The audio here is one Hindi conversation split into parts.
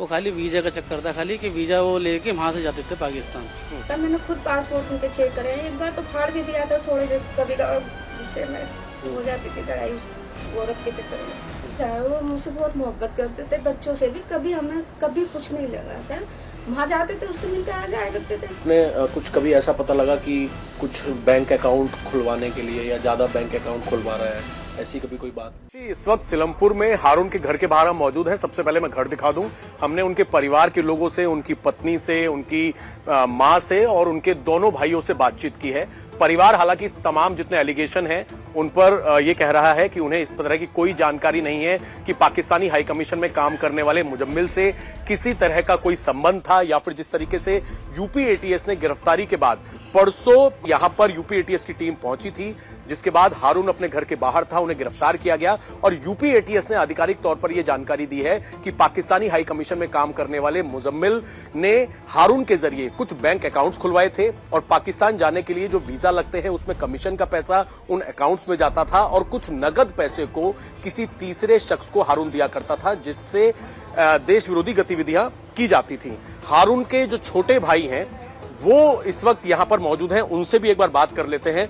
वो खाली वीज़ा का चक्कर था, खाली कि वीज़ा वो लेके वहाँ से जाते थे पाकिस्तान। तब मैंने खुद पासपोर्ट उनके चेक करे हैं, एक बार तो फाड़ भी दिया था थोड़ी देर, कभी गुस्से में हो जाती थी लड़ाई उस औरत के चक्कर में। चाहे वो मुझसे बहुत मोहब्बत करते थे, बच्चों से भी, कभी हमें कभी कुछ नहीं लगा सर। वहाँ जाते थे उससे मिलकर आ जाया करते थे। आपने कुछ कभी ऐसा पता लगा कि कुछ बैंक अकाउंट खुलवाने के लिए या ज्यादा बैंक अकाउंट खुलवा रहा है, ऐसी कभी कोई बात? जी, इस वक्त सिलमपुर में हारून के घर के बाहर हम मौजूद हैं। सबसे पहले मैं घर दिखा दूं। हमने उनके परिवार के लोगों से, उनकी पत्नी से, उनकी माँ से और उनके दोनों भाइयों से बातचीत की है। परिवार हालांकि इस तमाम जितने एलिगेशन हैं उन पर ये कह रहा है कि उन्हें इस तरह की कोई जानकारी नहीं है कि पाकिस्तानी हाई कमीशन में काम करने वाले मुजम्मिल से किसी तरह का कोई संबंध था, या फिर जिस तरीके से यूपी एटीएस ने गिरफ्तारी के बाद परसों यहां पर यूपी एटीएस की टीम पहुंची थी, जिसके बाद हारून अपने घर के बाहर था, उन्हें गिरफ्तार किया गया और यूपी एटीएस ने आधिकारिक तौर पर यह जानकारी दी है कि पाकिस्तानी हाई कमीशन में काम करने वाले मुजम्मिल ने हारून के जरिए कुछ बैंक अकाउंट्स खुलवाए थे और पाकिस्तान जाने के लिए जो वीजा लगते हैं उसमें कमीशन का पैसा उन अकाउंट्स में जाता था और कुछ नगद पैसे को किसी तीसरे शख्स को हारून दिया करता था, जिससे देश विरोधी गतिविधियां की जाती थी। हारून के जो छोटे भाई हैं वो इस वक्त यहां पर मौजूद हैं, उनसे भी एक बार बात कर लेते हैं।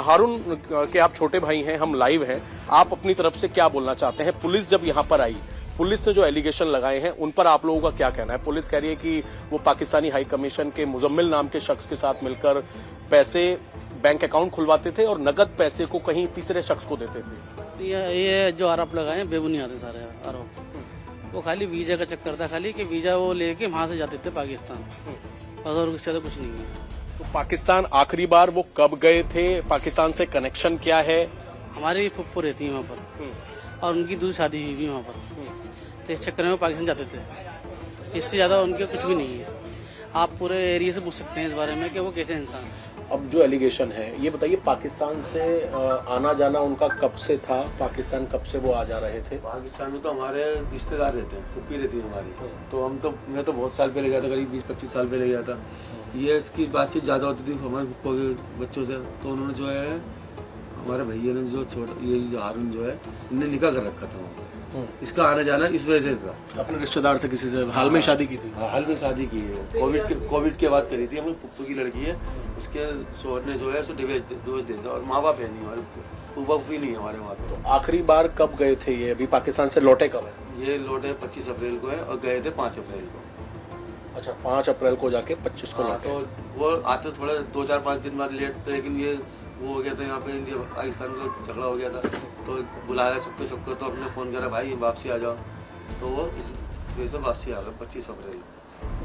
हारून के आप छोटे भाई हैं, हम लाइव हैं, आप अपनी तरफ से क्या बोलना चाहते हैं? पुलिस जब यहां पर आई, पुलिस ने जो एलिगेशन लगाए हैं उन पर आप लोगों का क्या कहना है? पुलिस कह रही है कि वो पाकिस्तानी हाई कमीशन के मुजम्मिल नाम के शख्स के साथ मिलकर पैसे बैंक अकाउंट खुलवाते थे और नगद पैसे को कहीं तीसरे शख्स को देते थे। ये जो आरोप लगाए हैं बेबुनियाद है सारे आरोप। वो खाली वीज़ा का चक्कर था, खाली कि वीज़ा वो लेके वहाँ से जाते थे पाकिस्तान, और उससे ज़्यादा कुछ नहीं है। तो पाकिस्तान आखिरी बार वो कब गए थे? पाकिस्तान से कनेक्शन क्या है? हमारी फुप्पो रहती है वहाँ पर और उनकी दूसरी शादी हुई भी वहाँ पर, तो इस चक्कर में वो पाकिस्तान जाते थे। इससे ज़्यादा उनके कुछ भी नहीं है। आप पूरे एरिया से पूछ सकते हैं इस बारे में कि वो कैसे इंसान है। अब जो एलिगेशन है ये बताइए, पाकिस्तान से आना जाना उनका कब से था? पाकिस्तान कब से वो आ जा रहे थे? पाकिस्तान में तो हमारे रिश्तेदार रहते हैं, फुप्पी रहती है हमारी। तो मैं तो बहुत साल पहले गया था, करीब 20-25 साल पहले गया था। ये इसकी बातचीत ज़्यादा होती थी हमारे फुप्पो के बच्चों से। तो उन्होंने जो है हमारे भैया ने जो हारून जो है उन्होंने निकाह कर रखा था वहाँ। इसका आना जाना इस वजह से था। अपने रिश्तेदार से किसी से हाल में शादी की थी? हाल में शादी की है, कोविड के बाद करी थी। हमारी फुप्पो की लड़की है, उसके शोहर ने जो है उसको डिवोर्स दे दिया और माँ बाप है नहीं, हमारे फूफा फूफी नहीं है हमारे वहाँ पे। तो आखिरी बार कब गए थे ये? अभी पाकिस्तान से लौटे कब है? ये लौटे 25 अप्रैल को है और गए थे 5 अप्रैल को। अच्छा, 5 अप्रैल को जाके 25 को लौटे। तो वो आते थोड़ा 2-4-5 दिन बाद लेट थे, लेकिन ये वो हो गया था यहाँ पे इंडिया पाकिस्तान का झगड़ा हो गया था। तो बुलाया सबको तो अपने फ़ोन करा, भाई वापसी आ जाओ। तो वो इस वजह से वापसी आ गए 25 अप्रैल।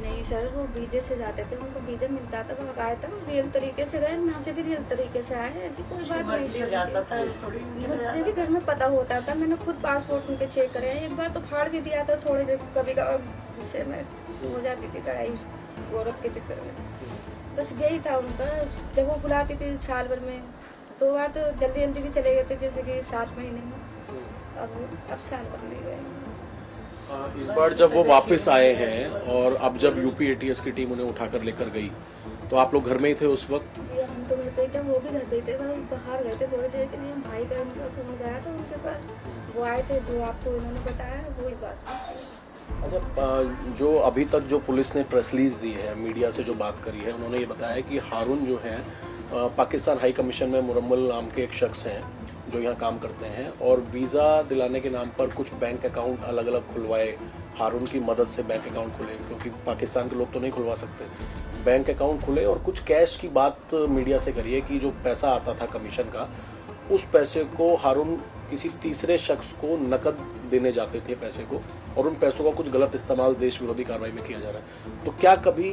नहीं सर, वो वीजे से जाते थे, उनको वीजा मिलता था, वो आए थे, रियल तरीके से गए, यहाँ से भी रियल तरीके से आए, ऐसी कोई बात नहीं थी। मुझे भी घर में पता होता था, मैंने खुद पासपोर्ट उनके चेक करे हैं, एक बार तो फाड़ भी दिया था थोड़ी देर, कभी गुस्से में हो जाती थी लड़ाई उस औरत के चक्कर में। बस यही था उनका। जब वो बुलाती थी साल भर में 2 बार, तो जल्दी जल्दी भी चले गए थे, जैसे कि 7 महीने में। अब साल भर में गए। इस बार जब वो वापस आए हैं और अब जब यूपी एटीएस की टीम उन्हें उठाकर लेकर गई, तो आप लोग घर में ही थे उस वक्त? जी हम तो घर पे ही थे, वो भी घर पे ही थे, बस बाहर गए थे थोड़ी देर के लिए। भाई का उनका फोन गया था उनके पास, वो आए थे, जो आपको इन्होंने बताया वही बात। अच्छा, जो अभी तक जो पुलिस ने प्रेस रिलीज दी है, मीडिया से जो बात करी है, उन्होंने ये बताया कि हारून जो है पाकिस्तान हाई कमीशन में मुरम्मल नाम के एक शख्स हैं जो यहाँ काम करते हैं और वीज़ा दिलाने के नाम पर कुछ बैंक अकाउंट अलग अलग खुलवाए। हारून की मदद से बैंक अकाउंट खुले, क्योंकि पाकिस्तान के लोग तो नहीं खुलवा सकते। बैंक अकाउंट खुले और कुछ कैश की बात मीडिया से करिए कि जो पैसा आता था कमीशन का, उस पैसे को हारून किसी तीसरे शख्स को नकद देने जाते थे पैसे को, और उन पैसों का कुछ गलत इस्तेमाल देश विरोधी कार्रवाई में किया जा रहा है। तो क्या कभी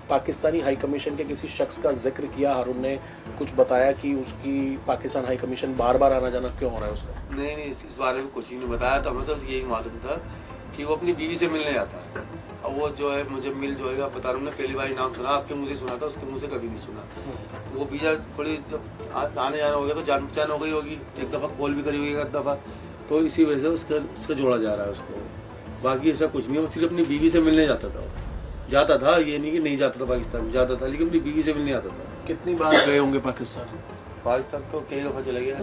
पाकिस्तानी हाई कमीशन के किसी शख्स का जिक्र किया हारून ने? कुछ बताया कि उसकी पाकिस्तान हाई कमीशन बार बार आना जाना क्यों हो रहा है उसका? नहीं, इस बारे में कुछ ही नहीं बताया। तो हमें तो यही मालूम था कि वो अपनी बीवी से मिलने जाता है। अब वो जो है मुझे मिल जो है, बता रहा हूँ, पहली बार नाम सुना, आपके मुँह से सुना था, उसके मुँह से कभी नहीं सुना। तो वो वीज़ा थोड़ी जब आने जाना हो गया तो जान पहचान हो गई होगी, एक दफ़ा कॉल भी करी होगी, एक दफ़ा। तो इसी वजह से उसका जोड़ा जा रहा है उसको। बाकी ऐसा कुछ नहीं है, वो सिर्फ अपनी बीवी से मिलने जाता था। ये नहीं कि नहीं जाता था, पाकिस्तान जाता था, लेकिन अपनी बीवी से मिलने आता था। कितनी बार गए होंगे पाकिस्तान? पाकिस्तान तो कई दफ़ा चले गया,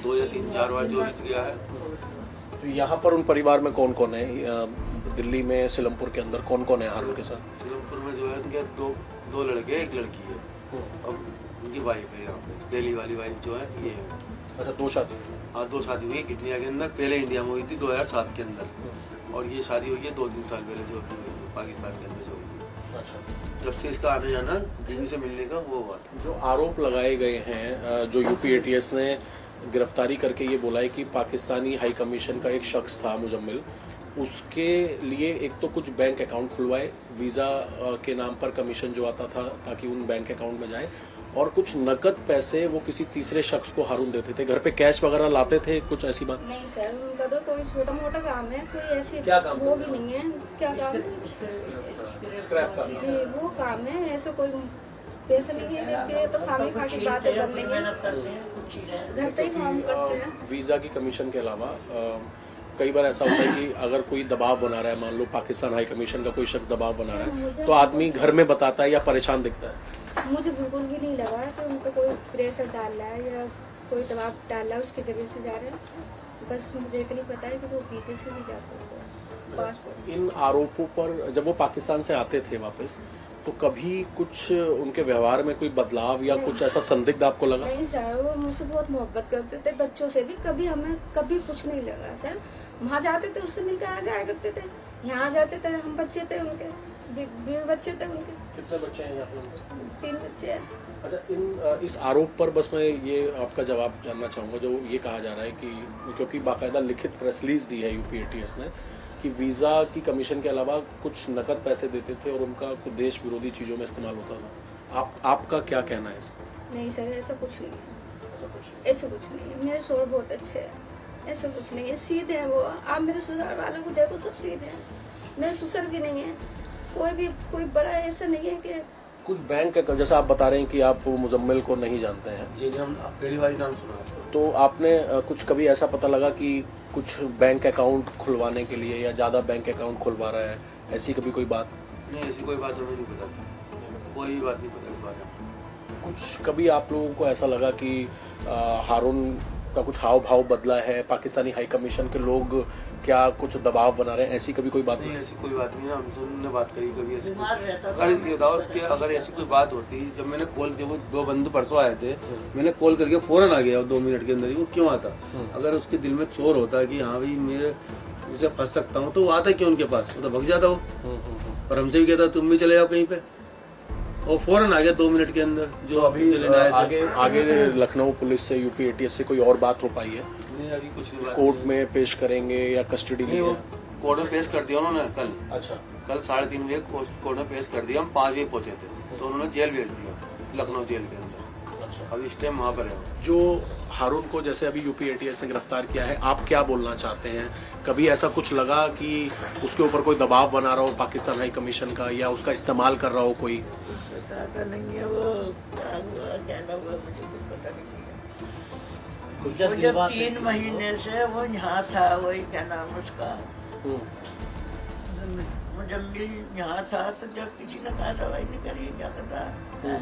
2 या 3-4 बार जो भी गया है। तो यहाँ पर उन परिवार में कौन कौन है? दिल्ली में सिलमपुर के अंदर कौन कौन है हारून के साथ? सिलमपुर में जो है उनके दो लड़के एक लड़की है, और उनकी वाइफ है यहाँ पे। पहली वाली वाइफ जो है ये है। अच्छा, 2 शादी? हाँ, 2 शादी हुई है इंडिया के अंदर। पहले इंडिया में हुई थी 2007 के अंदर, और ये शादी हुई है 2-3 साल पहले जो अभी हुई है पाकिस्तान के अंदर जो हुई है। अच्छा, जब से इसका आने जाना बीवी से मिलने का वो हुआ था। जो आरोप लगाए गए हैं, जो यूपी एटीएस ने गिरफ्तारी करके ये बोला है कि पाकिस्तानी हाई कमीशन का एक शख्स था मुजम्मिल, उसके लिए एक तो कुछ बैंक अकाउंट खुलवाए, वीज़ा के नाम पर कमीशन जो आता था ताकि उन बैंक अकाउंट में जाए, और कुछ नकद पैसे वो किसी तीसरे शख्स को हारून देते थे। घर पे कैश वगैरह लाते थे, कुछ ऐसी बात? नहीं सर, उनका तो कोई छोटा मोटा काम है, कोई ऐसी क्या काम वो भी नहीं है। क्या काम है? स्क्रैप का? जी, वो काम है, ऐसे कोई पैसे नहीं है कि तो खाने खा की बातें बन नहीं है, घर पे ही काम करते हैं। वीज़ा की कमीशन के अलावा कई बार ऐसा होता है कि अगर कोई दबाव बना रहा है, मान लो पाकिस्तान हाई कमीशन का कोई शख्स दबाव बना रहा है, तो आदमी घर में बताता है या परेशान दिखता है? मुझे बिल्कुल भी नहीं लगा कि उन पर कोई प्रेशर डाल रहा है या कोई दबाव डाल रहा है उसके जरिए से जा रहे हैं। बस मुझे इतनी पता है कि वो वीजे से नहीं जाते पासपोर्ट। इन आरोपों पर जब वो पाकिस्तान से आते थे वापस, तो कभी कुछ उनके व्यवहार में कोई बदलाव या कुछ ऐसा संदिग्ध आपको लगा? नहीं सर, वो मुझसे बहुत मोहब्बत करते थे, बच्चों से भी। कभी हमें कभी कुछ नहीं लगा सर। वहाँ जाते थे उससे मिलकर आ जाया करते थे, यहाँ जाते थे, हम बच्चे थे उनके, बच्चे थे उनके। कितने बच्चे हैं यहाँ पे? 3 बच्चे हैं। अच्छा, इस आरोप पर बस मैं ये आपका जवाब जानना चाहूँगा, जो ये कहा जा रहा है कि क्योंकि बाकायदा लिखित प्रेस रिलीज दी है यूपी एटीएस ने कि वीज़ा की कमीशन के अलावा कुछ नकद पैसे देते थे और उनका कुछ देश विरोधी चीज़ों में इस्तेमाल होता था। आपका क्या कहना है इसमें? नहीं सर, ऐसा कुछ नहीं है। ऐसा कुछ नहीं है। मेरे शोर बहुत अच्छे हैं, ऐसा कुछ नहीं है। सीधे हैं वो। आप मेरे ससुराल वालों को देखो, सब सीधे हैं। मेरे ससुर भी नहीं है, कोई बड़ा ऐसा नहीं है कि कुछ बैंक का, जैसा आप बता रहे हैं कि आप मुजम्मिल को नहीं जानते हैं, जी नहीं, हम पहली बार नाम सुना था। तो आपने कुछ कभी ऐसा पता लगा कि कुछ बैंक अकाउंट खुलवाने के लिए या ज़्यादा बैंक अकाउंट खुलवा रहा है, ऐसी कभी कोई बात? नहीं, ऐसी कोई बात हमें नहीं पता थी, कोई भी बात नहीं पता इस बारे में। कुछ कभी आप लोगों को ऐसा लगा कि हारून का कुछ हाव भाव बदला है, पाकिस्तानी हाई कमीशन के लोग क्या कुछ दबाव बना रहे हैं, ऐसी कभी कोई बात नहीं? नहीं? ऐसी कोई बात नहीं ना, हमसे उन्होंने बात करी कभी ऐसी? अगर ये बताओ उसके, अगर ऐसी कोई बात होती, जब मैंने कॉल, जब वो 2 बंदू परसों आए थे, मैंने कॉल करके फौरन आ गया 2 मिनट के अंदर ही। वो क्यों आता? अगर उसके दिल में चोर होता कि हाँ भाई मैं मुझे फंस सकता हूँ, तो वो आता क्यों उनके पास? वो तो भग जाता वो, और हमसे भी कहता तुम भी चले जाओ कहीं पे, और फौरन आ गया 2 मिनट के अंदर। जो अभी आगे लखनऊ पुलिस से, यूपी एटीएस से कोई और बात हो पाई है? नहीं, अभी कुछ नहीं। कोर्ट में पेश करेंगे या कस्टडी में? कोर्ट में पेश कर दिया उन्होंने कल। अच्छा, कल 3:30 बजे कोर्ट में पेश कर दिया। हम 5 बजे पहुंचे थे, तो उन्होंने जेल भेज दिया, लखनऊ जेल के अंदर। अच्छा, अभी इस टाइम वहाँ पर है। जो हारून को जैसे अभी यूपी एटीएस ने गिरफ्तार किया है, आप क्या बोलना चाहते हैं? कभी ऐसा कुछ लगा कि उसके ऊपर कोई दबाव बना रहा हो पाकिस्तान हाई कमीशन का, या उसका इस्तेमाल कर रहा हो कोई? पता नहीं है, वो क्या हुआ क्या ना हुआ, मुझे कुछ पता नहीं है। वो जब 3 महीने से वो यहाँ था, वही क्या नाम उसका, मुजम्मिल यहाँ था, तो जब किसी ने कार्रवाई नहीं करी, क्या कर रहा है?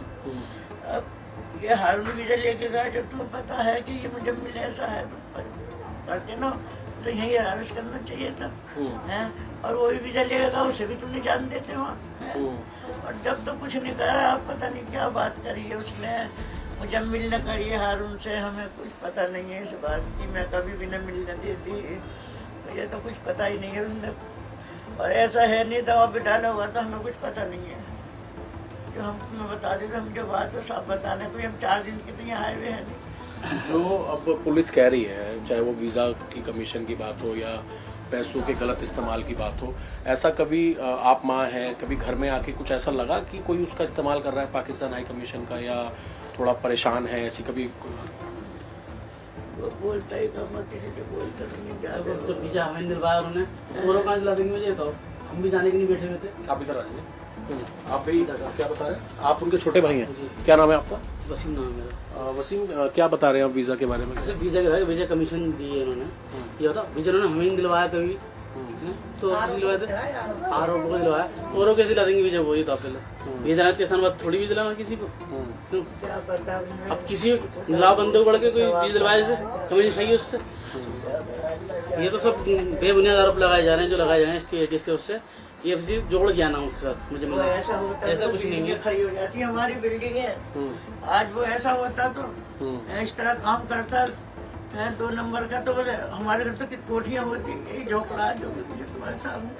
अब ये हारून वीजा लेके गया, जब तुम्हें पता है कि ये मुजम्मिल ऐसा है, तो करते ना, तो यही अरेस्ट करना चाहिए था, है? और वही वीजा लेगा, उसे भी तुमने जान देते वहाँ, और जब तो कुछ नहीं करा। आप पता नहीं क्या बात करी है उसने, मुजम्मिल ने करी है हारून से, हमें कुछ पता नहीं है इस बात की। मैं कभी भी न मिलने देती, मुझे तो कुछ पता ही नहीं है उसने, और ऐसा है नहीं दवा भी डाला हुआ, तो हमें कुछ पता नहीं है। जो हम तुम्हें बता देते, हम जो बात है सब बताने, कोई हम 4 दिन के तो यहाँ आए हुए हैं नहीं। जो अब पुलिस कह रही है, चाहे वो वीज़ा की कमीशन की बात हो या पैसों के गलत इस्तेमाल की बात हो, ऐसा कभी आप माँ हैं, कभी घर में आके कुछ ऐसा लगा कि कोई उसका इस्तेमाल कर रहा है पाकिस्तान हाई कमीशन का, या थोड़ा परेशान है, ऐसी कभी? वो बोलता ही कम, किसी से बोलता नहीं। तो वीजा हमें दिलवाया उन्होंने, वो कहाँ से ला देंगे मुझे? तो हम भी जाने के लिए बैठे हुए थे। आप इधर आ जाइए। आप भी क्या बता रहे हैं? आप उनके छोटे भाई हैं? क्या नाम है आपका? वसीम नाम है मेरा। वसीम, क्या बता रहे हैं आप वीज़ा के बारे में? जैसे वीजा के वीजा कमीशन दी है इन्होंने, ये होता वीजा उन्होंने हमें नहीं दिलवाया कभी, हैं? तो किसी दिलवाए थे आरोप को दिलवाया तो और कैसे दिला देंगे वीजा? वही तो आप वीजा ना किसान बात थोड़ी भी दिलाना किसी को। क्यों? क्या पता उन्हें। अब किसी लाभ बंदे को बढ़ के कोई वीजा दिलवाए से कमीशन खाइए उससे। ये तो सब बेबुनियाद आरोप लगाए जा रहे हैं जो लगाए जा रहे हैं एटीएस के उससे। ये सिर्फ जोड़ गया ना उसके साथ मुझे मिला। ऐसा होता ऐसा तो कुछ नहीं है। खड़ी हो जाती है हमारी बिल्डिंग है। आज वो ऐसा होता तो इस तरह काम करता है 2 नंबर का तो बोले हमारे घर तो कितनी कोठियाँ होती, यही झोपड़ा जो भी मुझे तुम्हारे सामने